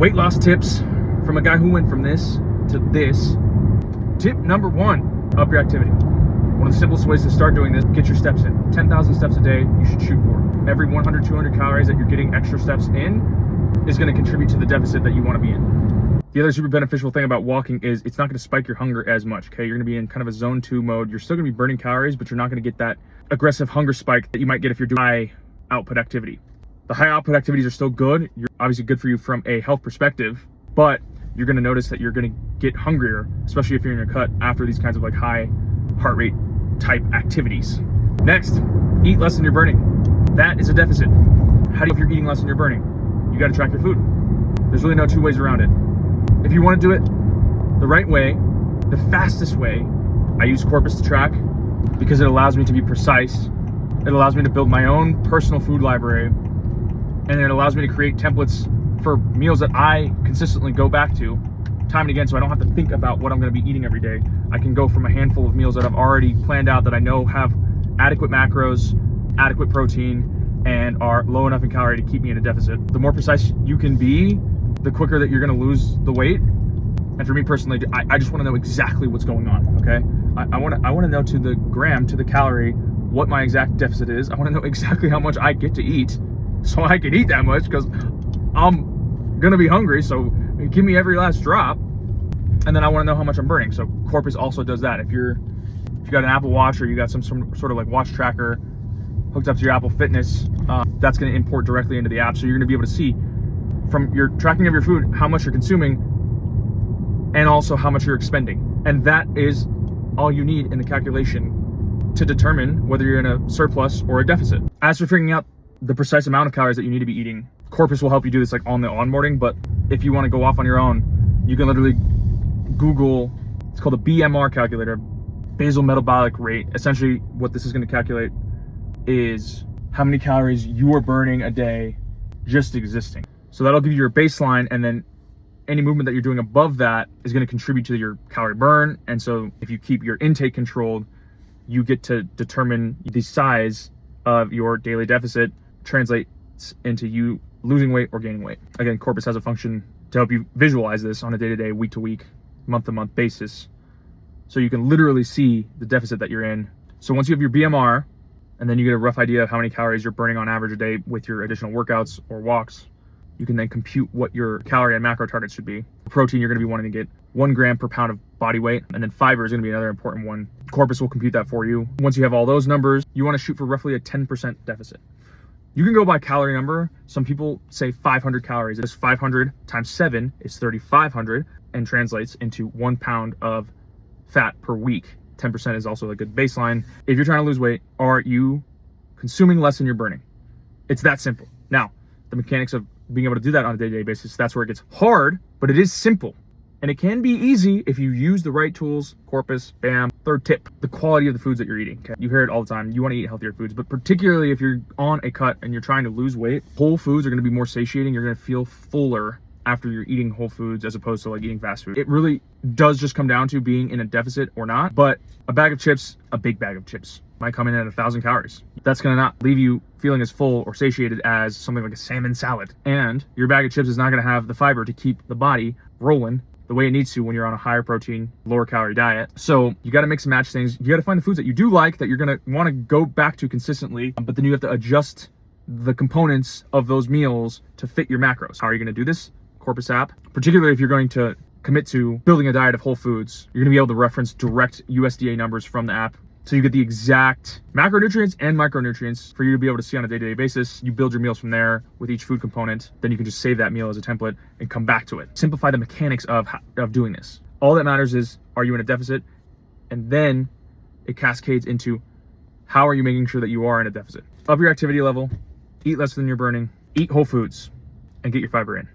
Weight loss tips from a guy who went from this to this. Tip number 1, up your activity. One of the simplest ways to start doing this, get your steps in. 10,000 steps a day, you should shoot for. Every 100, 200 calories that you're getting extra steps in is going to contribute to the deficit that you want to be in. The other super beneficial thing about walking is it's not going to spike your hunger as much, okay? You're going to be in kind of a zone 2 mode. You're still going to be burning calories, but you're not going to get that aggressive hunger spike that you might get if you're doing high output activity. The high output activities are still good. You're obviously good for you from a health perspective, but you're going to notice that you're going to get hungrier, especially if you're in your cut after these kinds of like high heart rate type activities. Next, eat less than you're burning. That is a deficit. How do you, if you're eating less than you're burning? You got to track your food. There's really no 2 ways around it. If you want to do it the right way, the fastest way, I use CORPUS to track because it allows me to be precise. It allows me to build my own personal food library, and it allows me to create templates for meals that I consistently go back to time and again, so I don't have to think about what I'm going to be eating every day. I can go from a handful of meals that I've already planned out that I know have adequate macros, adequate protein, and are low enough in calorie to keep me in a deficit. The more precise you can be, the quicker that you're going to lose the weight. And for me personally, I just want to know exactly what's going on, okay? I want to know to the gram, to the calorie, what my exact deficit is. I want to know exactly how much I get to eat so I can eat that much, because I'm going to be hungry, so give me every last drop. And then I want to know how much I'm burning. So CORPUS also does that. If you got an Apple Watch, or you got some sort of like watch tracker hooked up to your Apple Fitness, that's going to import directly into the app. So you're going to be able to see from your tracking of your food how much you're consuming and also how much you're expending. And that is all you need in the calculation to determine whether you're in a surplus or a deficit. As for figuring out the precise amount of calories that you need to be eating, CORPUS will help you do this like on the onboarding. But if you want to go off on your own, you can literally Google, it's called a BMR calculator, basal metabolic rate. Essentially what this is going to calculate is how many calories you are burning a day just existing. So that'll give you your baseline, and then any movement that you're doing above that is going to contribute to your calorie burn. And so if you keep your intake controlled, you get to determine the size of your daily deficit translates into you losing weight or gaining weight. Again, CORPUS has a function to help you visualize this on a day-to-day, week-to-week, month-to-month basis, so you can literally see the deficit that you're in. So once you have your BMR, and then you get a rough idea of how many calories you're burning on average a day with your additional workouts or walks, you can then compute what your calorie and macro targets should be. Protein, you're going to be wanting to get 1 gram per pound of body weight, and then fiber is going to be another important one. CORPUS will compute that for you. Once you have all those numbers, you want to shoot for roughly a 10% deficit. You can go by calorie number. Some people say 500 calories. It's 500 times 7 is 3,500 and translates into 1 pound of fat per week. 10% is also a good baseline. If you're trying to lose weight, are you consuming less than you're burning? It's that simple. Now, the mechanics of being able to do that on a day-to-day basis, that's where it gets hard, but it is simple. And it can be easy if you use the right tools. CORPUS, bam. Third tip, the quality of the foods that you're eating. Okay? You hear it all the time. You want to eat healthier foods, but particularly if you're on a cut and you're trying to lose weight, whole foods are going to be more satiating. You're going to feel fuller after you're eating whole foods as opposed to like eating fast food. It really does just come down to being in a deficit or not. But a bag of chips, a big bag of chips, might come in at 1,000 calories. That's going to not leave you feeling as full or satiated as something like a salmon salad. And your bag of chips is not going to have the fiber to keep the body rolling the way it needs to when you're on a higher protein, lower calorie diet. So you got to mix and match things. You got to find the foods that you do like, that you're going to want to go back to consistently, but then you have to adjust the components of those meals to fit your macros. How are you going to do this? CORPUS app, particularly if you're going to commit to building a diet of whole foods, you're going to be able to reference direct USDA numbers from the app. So you get the exact macronutrients and micronutrients for you to be able to see on a day-to-day basis. You build your meals from there with each food component. Then you can just save that meal as a template and come back to it. Simplify the mechanics of doing this. All that matters is, are you in a deficit? And then it cascades into, how are you making sure that you are in a deficit? Up your activity level, eat less than you're burning, eat whole foods, and get your fiber in.